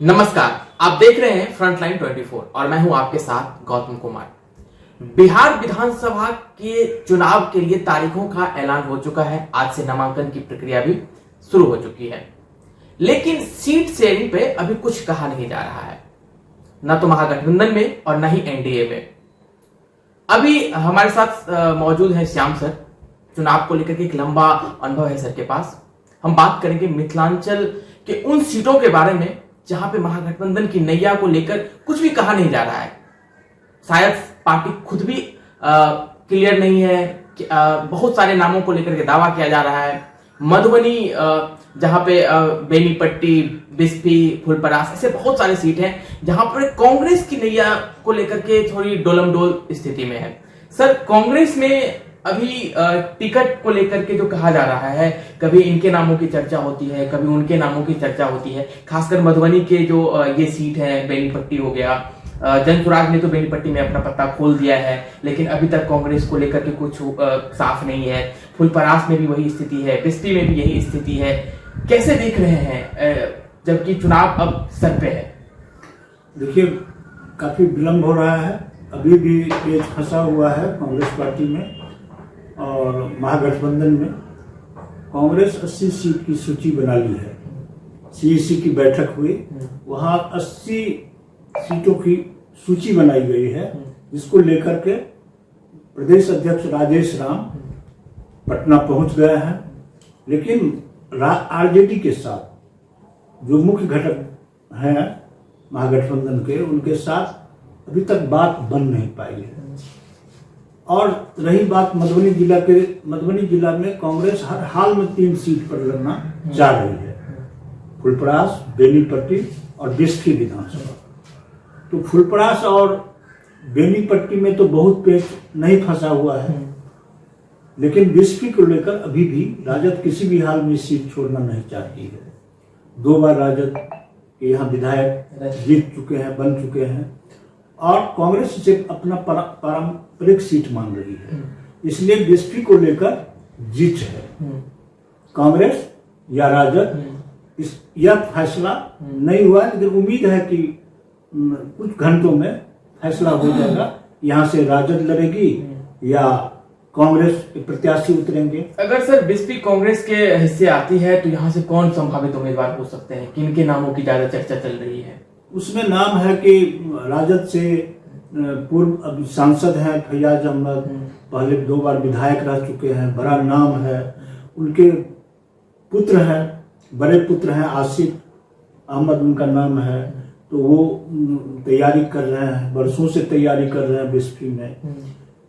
नमस्कार, आप देख रहे हैं फ्रंटलाइन 24 और मैं हूं आपके साथ गौतम कुमार। बिहार विधानसभा के चुनाव के लिए तारीखों का ऐलान हो चुका है। आज से नामांकन की प्रक्रिया भी शुरू हो चुकी है, लेकिन सीट शेयरिंग पे अभी कुछ कहा नहीं जा रहा है, न तो महागठबंधन में और न ही एनडीए में। अभी हमारे साथ मौजूद है श्याम सर। चुनाव को लेकर के एक लंबा अनुभव है सर के पास। हम बात करेंगे मिथिलांचल के उन सीटों के बारे में जहां पे महागठबंधन की नैया को लेकर कुछ भी कहा नहीं जा रहा है। शायद पार्टी खुद भी क्लियर नहीं है कि बहुत सारे नामों को लेकर के दावा किया जा रहा है। मधुबनी जहां पे बेनीपट्टी, बिस्फी, फुलपरास, ऐसे बहुत सारे सीट हैं जहां पर कांग्रेस की नैया को लेकर के थोड़ी डोलमडोल स्थिति में है। सर, कांग्रेस में अभी टिकट को लेकर के जो कहा जा रहा है, कभी इनके नामों की चर्चा होती है, कभी उनके नामों की चर्चा होती है। खासकर मधुबनी के जो ये सीट है, बेनीपट्टी हो गया, जनसुराज ने तो बेनीपट्टी में अपना पत्ता खोल दिया है, लेकिन अभी तक कांग्रेस को लेकर के कुछ साफ नहीं है। फुलपरास में भी वही स्थिति है, बिस्फी में भी यही स्थिति है। कैसे देख रहे हैं जबकि चुनाव अब सर पे है? देखिए, काफी विलंब हो रहा है। अभी भी पेच फंसा हुआ है कांग्रेस पार्टी में और महागठबंधन में। कांग्रेस 80 सीट की सूची बना ली है। सीईसी की बैठक हुई, वहां 80 सीटों की सूची बनाई गई है, जिसको लेकर के प्रदेश अध्यक्ष राजेश राम पटना पहुंच गए हैं। लेकिन आरजेडी के साथ जो मुख्य घटक हैं महागठबंधन के, उनके साथ अभी तक बात बन नहीं पाई है। और रही बात मधुबनी जिला में कांग्रेस हर हाल में 3 सीट पर लड़ना चाह रही है, फुलपरास, बेनीपट्टी और बिस्फी विधानसभा। तो फुलपरास और बेनीपट्टी में तो बहुत पेच नहीं फंसा हुआ है, लेकिन बिस्फी को लेकर अभी भी राजद किसी भी हाल में सीट छोड़ना नहीं चाहती है। 2 बार राजद के यहाँ विधायक जीत चुके हैं, बन चुके हैं, और कांग्रेस से अपना पारंपरिक सीट मांग रही है। इसलिए बिस्फी को लेकर जीत है। कांग्रेस या राजद, यह फैसला नहीं हुआ, लेकिन उम्मीद है कि कुछ घंटों में फैसला हो जाएगा। यहाँ से राजद लड़ेगी या कांग्रेस के प्रत्याशी उतरेंगे। अगर सर बिस्फी कांग्रेस के हिस्से आती है तो यहाँ से कौन संभावित उम्मीदवार हो सकते हैं? किनके नामों की ज्यादा चर्चा चल रही है? उसमें नाम है कि राजद से पूर्व सांसद हैं फैयाज अहमद, पहले 2 बार विधायक रह चुके हैं, बड़ा नाम है। उनके पुत्र हैं, बड़े पुत्र हैं आसिफ अहमद, उनका नाम है। तो वो तैयारी कर रहे हैं, बरसों से तैयारी कर रहे हैं बिस्फी में।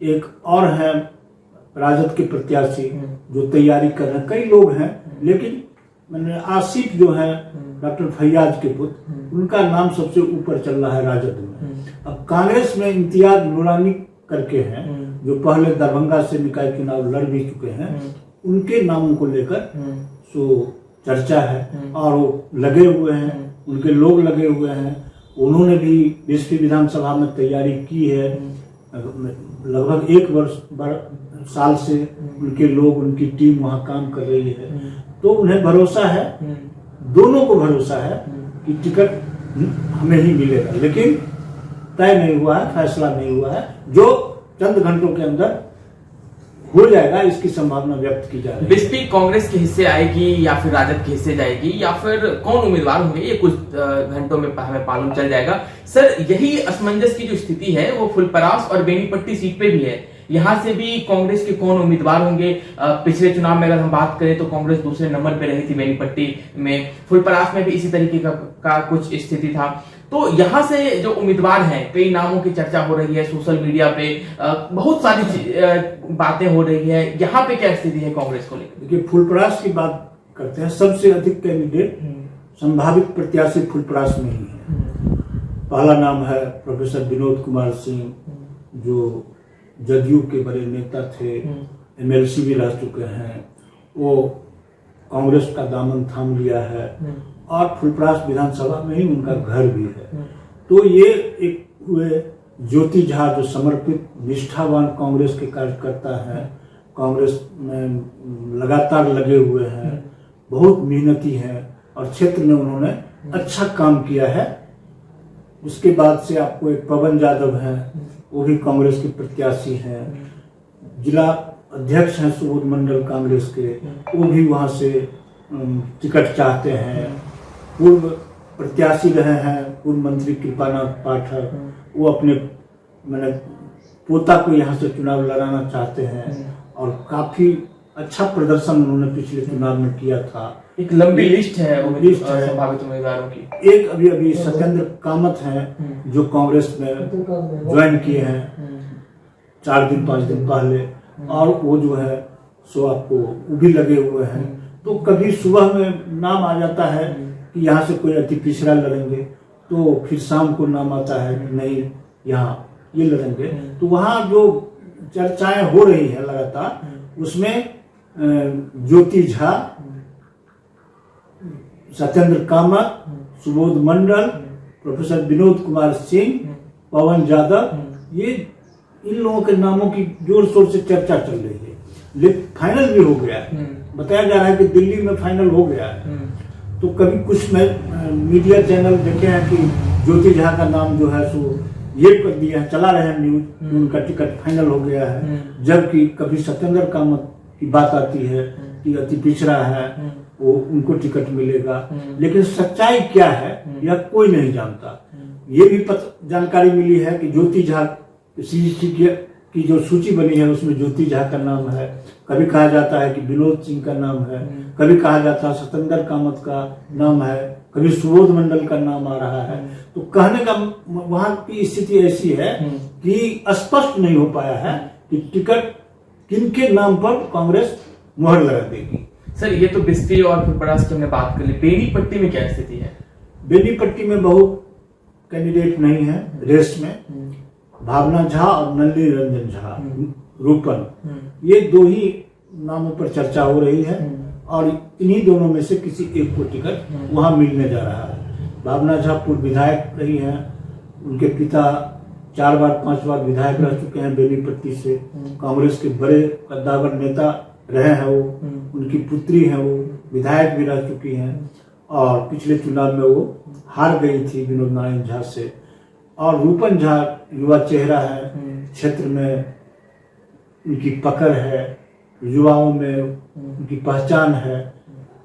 एक और है राजद के प्रत्याशी जो तैयारी कर रहे हैं। कई लोग हैं, लेकिन मैंने आसिफ जो है डॉक्टर फैयाज के पुत्र, उनका नाम सबसे ऊपर चल रहा है राजद में। अब कांग्रेस में इम्तियाज नूरानी करके हैं, जो पहले दरभंगा से निकाय चुनाव लड़ भी चुके हैं, उनके नामों को लेकर सो चर्चा है और वो लगे हुए हैं, उनके लोग लगे हुए हैं। उन्होंने भी बिस्फी विधानसभा में तैयारी की है। लगभग 1 साल से उनके लोग, उनकी टीम वहां काम कर रही है। तो उन्हें भरोसा है, दोनों को भरोसा है कि टिकट हमें ही मिलेगा, लेकिन तय नहीं हुआ है, फैसला नहीं हुआ है। जो चंद घंटों के अंदर हो जाएगा, इसकी संभावना व्यक्त की जा रही है। बिस्फी कांग्रेस के हिस्से आएगी या फिर राजद के हिस्से जाएगी, या फिर कौन उम्मीदवार होंगे, ये कुछ घंटों में हमें मालूम चल जाएगा। सर, यही असमंजस की जो स्थिति है वो फुलपरास और बेनीपट्टी सीट पे भी है। यहाँ से भी कांग्रेस के कौन उम्मीदवार होंगे? पिछले चुनाव में अगर हम बात करें तो कांग्रेस दूसरे नंबर पे रही थी बेनीपट्टी में, फुलपरास में भी इसी तरीके का कुछ स्थिति था। तो यहाँ से जो उम्मीदवार हैं, कई नामों की चर्चा हो रही है सोशल मीडिया पे, बहुत सारी बातें हो रही है। यहाँ पे क्या स्थिति है कांग्रेस को लेकर? देखिए, फुलपरास की बात करते हैं। सबसे अधिक कैंडिडेट संभावित प्रत्याशी फुलपरास में ही है। पहला नाम है प्रोफेसर विनोद कुमार सिंह, जो जदयू के बड़े नेता थे, एमएलसी भी रह चुके हैं। वो कांग्रेस का दामन थाम लिया है और फुलपरास विधानसभा में ही उनका घर भी है। तो ये एक हुए ज्योति झा, जो समर्पित निष्ठावान कांग्रेस के कार्यकर्ता हैं, कांग्रेस में लगातार लगे हुए हैं, बहुत मेहनती हैं। और क्षेत्र में उन्होंने अच्छा काम किया है। उसके बाद से आपको एक पवन यादव है, वो भी कांग्रेस के प्रत्याशी हैं। जिला अध्यक्ष हैं सुबोध मंडल कांग्रेस के, वो भी वहां से टिकट चाहते हैं। पूर्व प्रत्याशी रहे हैं पूर्व मंत्री कृपानाथ पाठक, वो अपने मैंने पोता को यहाँ से चुनाव लड़ाना चाहते हैं और काफी अच्छा प्रदर्शन उन्होंने पिछले चुनाव में किया था। एक लंबी लिस्ट है संभावित उम्मीदवारों की। एक अभी सत्येंद्र कामत हैं जो कांग्रेस में ज्वाइन किए हैं 4 दिन 5 दिन पहले, और वो जो है सो आपको वो भी लगे हुए हैं। तो कभी सुबह में नाम आ जाता है कि यहाँ से कोई अति पिछड़ा लड़ेंगे, तो फिर शाम को नाम आता है कि नहीं यहाँ ये लड़ेंगे। तो वहाँ जो चर्चाएं हो रही है लगातार, उसमें ज्योति झा, सत्येंद्र कामत, सुबोध मंडल, प्रोफेसर विनोद कुमार सिंह, पवन यादव, ये इन लोगों के नामों की जोर शोर से चर्चा चल रही है। लेकिन फाइनल भी हो गया है, बताया जा रहा है कि दिल्ली में फाइनल हो गया है। तो कभी कुछ मीडिया चैनल देखे हैं कि ज्योति झा का नाम जो है सो ये कर दिया है, चला रहे हैं न्यूज, उनका टिकट फाइनल हो गया है। जबकि कभी सत्येंद्र कामत की बात आती है कि अति पिछड़ा है, वो उनको टिकट मिलेगा। लेकिन सच्चाई क्या है यह कोई नहीं जानता। ये भी जानकारी मिली है कि ज्योति झा की जो सूची बनी है उसमें ज्योति झा का नाम है। कभी कहा जाता है कि विनोद सिंह का नाम है, कभी कहा जाता है सत्येंद्र कामत का नाम है, कभी सुबोध मंडल का नाम आ रहा है। तो कहने का वहां की स्थिति ऐसी है कि स्पष्ट नहीं हो पाया है कि टिकट किनके नाम पर कांग्रेस मुहर लगा देगी। सर ये तो बिस्ती और फुलपरास की हमने बात कर ली, बेनीपट्टी में क्या स्थिति है? बेनीपट्टी में बहुत कैंडिडेट नहीं है रेस में। भावना झा और नलिनी रंजन झा, रूपन, ये 2 ही नामों पर चर्चा हो रही है और इन्हीं दोनों में से किसी एक को टिकट वहां मिलने जा रहा है। भावना झा पूर्व विधायक रही हैं, उनके पिता 4 बार 5 बार विधायक रह चुके हैं बेनीपट्टी से, कांग्रेस के बड़े कद्दावर नेता रहे हैं वो। उनकी पुत्री है वो विधायक भी रह चुकी हैं और पिछले चुनाव में वो हार गई थी विनोद नारायण झा से। और रूपन झा युवा चेहरा है, क्षेत्र में उनकी पकड़ है, युवाओं में उनकी पहचान है।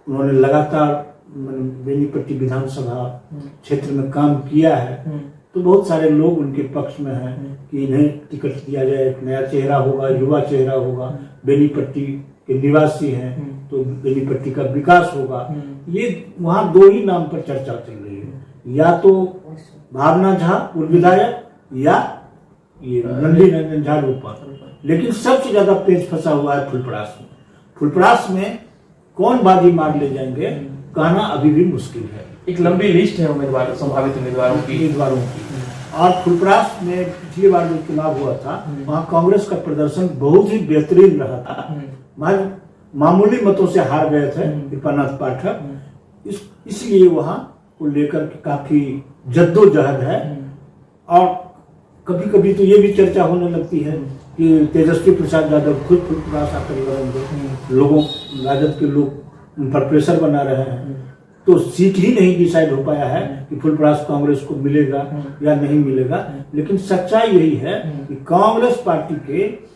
उन्होंने लगातार बेनीपट्टी विधानसभा क्षेत्र में काम किया है। तो बहुत सारे लोग उनके पक्ष में हैं कि इन्हें टिकट दिया जाए, एक नया चेहरा होगा, युवा चेहरा होगा, बेनीपट्टी के निवासी हैं तो बेनीपट्टी का विकास होगा। ये वहां 2 ही नाम पर चर्चा चल रही है, या तो भावना झा पूर्व विधायक या ये नलिनी रंजन झा रूपन। लेकिन सबसे ज्यादा पेच फंसा हुआ है फुलपरास में। फुलपरास में कौन बाजी मार ले जाएंगे कहना अभी भी मुश्किल है। एक लंबी लिस्ट है उम्मीदवारों, संभावित उम्मीदवारों की। और फुलपरास में पिछली बार जो चुनाव हुआ था वहाँ कांग्रेस का प्रदर्शन बहुत ही बेहतरीन रहा था। मामूली मतों से हार गए थे कृपानाथ पाठक, इसलिए वहाँ को लेकर काफी जद्दोजहद है। और कभी कभी तो ये भी चर्चा होने लगती है कि तेजस्वी प्रसाद यादव खुद फुलपरास आकर लड़ेंगे। लोगों राजद के लोग उन पर प्रेशर बना रहे हैं, तो सीट ही नहीं डिसाइड हो पाया है कि फुलपरास कांग्रेस को मिलेगा या नहीं मिलेगा। लेकिन सच्चाई यही है कि कांग्रेस पार्टी के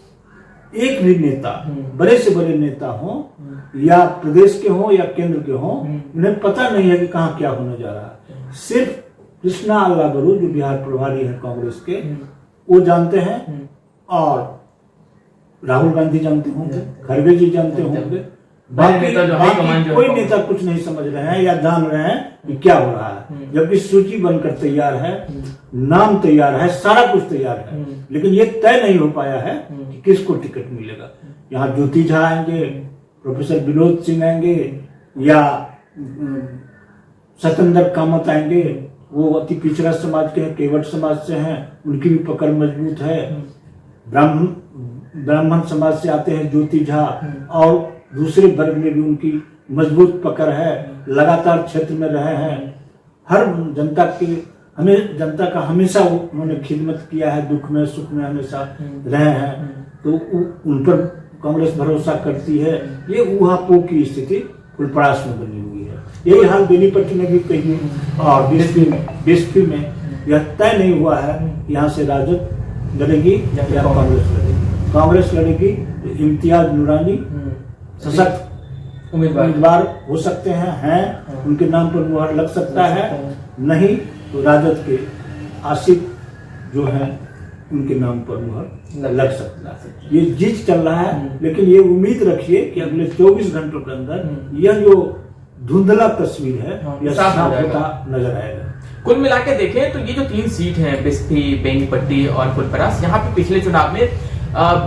एक भी नेता, बड़े से बड़े नेता हों या प्रदेश के हों या केंद्र के हों, उन्हें पता नहीं है कि कहाँ क्या होने जा रहा है। सिर्फ कृष्णा अल्लाबरू जो बिहार प्रभारी है कांग्रेस के, वो जानते हैं और राहुल गांधी जानते होंगे, खड़गे जी जानते होंगे। बाकी कोई नेता कुछ नहीं समझ रहे हैं या जान रहे हैं कि क्या हो रहा है। जबकि सूची बनकर तैयार है, नाम तैयार है, सारा कुछ तैयार है, लेकिन ये तय नहीं हो पाया है कि किसको टिकट मिलेगा। यहाँ ज्योति झा आएंगे, प्रोफेसर विनोद सिंह आएंगे या सत्येंद्र कामत आएंगे। वो अति पिछड़ा समाज के हैं, केवट समाज से हैं, उनकी भी पकड़ मजबूत है। ब्राह्मण समाज से आते हैं ज्योति झा और दूसरे वर्ग में भी उनकी मजबूत पकड़ है, लगातार क्षेत्र में रहे हैं। हर जनता का हमेशा उन्होंने खिदमत किया है, दुख में सुख में हमेशा रहे हैं, तो उन पर कांग्रेस भरोसा करती है। ये ऊहापोह की स्थिति फुलपरास में बनी हुई है। यही हाल बेनीपट्टी में भी कही और बीएसपी में यह तय नहीं हुआ है यहाँ से राजद लड़ेगी या कांग्रेस लड़ेगी। कांग्रेस लड़ेगी तो इम्तियाज नूरानी सशक्त उम्मीदवार हो सकते हैं, उनके नाम पर मुहर लग सकता है, नहीं तो राजद के आसिफ जो है उनके नाम पर मुहर लग सकता है। ये जिद चल रहा है, लेकिन ये उम्मीद रखिए कि अगले 24 घंटों के अंदर यह जो धुंधला तस्वीर है यह साफ होता नजर आएगा। कुल मिला के देखें तो ये जो 3 सीट हैं, बिस्फी, बेनीपट्टी और फुलपरास, यहाँ पे पिछले चुनाव में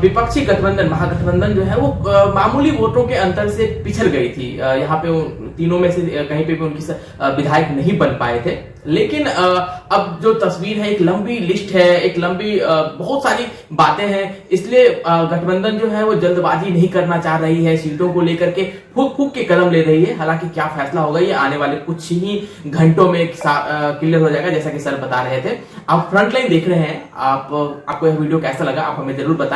विपक्षी गठबंधन महागठबंधन जो है वो मामूली वोटों के अंतर से पिछड़ गई थी। यहाँ पे तीनों में से कहीं पे भी उनकी विधायक नहीं बन पाए थे। लेकिन अब जो तस्वीर है, एक लंबी लिस्ट है, एक लंबी बहुत सारी बातें हैं, इसलिए गठबंधन जो है वो जल्दबाजी नहीं करना चाह रही है, सीटों को लेकर के फूक फूक के कदम ले रही है। हालांकि क्या फैसला होगा ये आने वाले कुछ ही घंटों में क्लियर हो जाएगा, जैसा कि सर बता रहे थे। आप फ्रंटलाइन देख रहे हैं, आपको यह वीडियो कैसा लगा आप हमें जरूर बताएं।